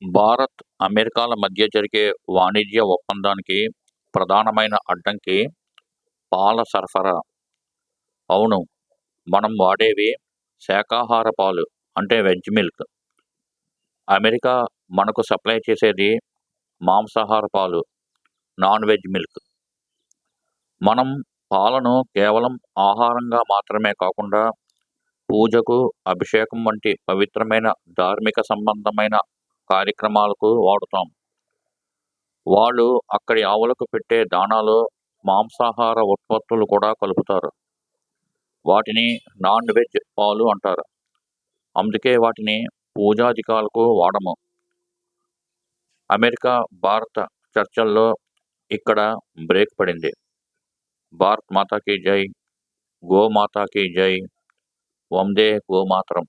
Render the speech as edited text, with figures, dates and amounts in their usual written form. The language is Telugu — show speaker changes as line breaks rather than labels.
భారత్, అమెరికాల మధ్య జరిగే వాణిజ్య ఒప్పందానికి ప్రధానమైన అడ్డంకి పాల సరఫరా. అవును, మనం వాడేవి శాకాహార పాలు అంటే వెజ్ మిల్క్. అమెరికా మనకు సప్లై చేసేది మాంసాహార పాలు నాన్ వెజ్ మిల్క్. మనం పాలను కేవలం ఆహారంగా మాత్రమే కాకుండా పూజకు, అభిషేకం వంటి పవిత్రమైన ధార్మిక సంబంధమైన కార్యక్రమాలకు వాడుతాం. వాళ్ళు అక్కడి ఆవులకు పెట్టే దానాలో మాంసాహార ఉత్పత్తులు కూడా కలుపుతారు. వాటిని నాన్ వెజ్ పాలు అంటారు. అందుకే వాటిని పూజాధికాలకు వాడము. అమెరికా భారత చర్చల్లో ఇక్కడ బ్రేక్ పడింది. భారత్ మాతాకి జై, గోమాతాకి జై, వందే గోమాతరం.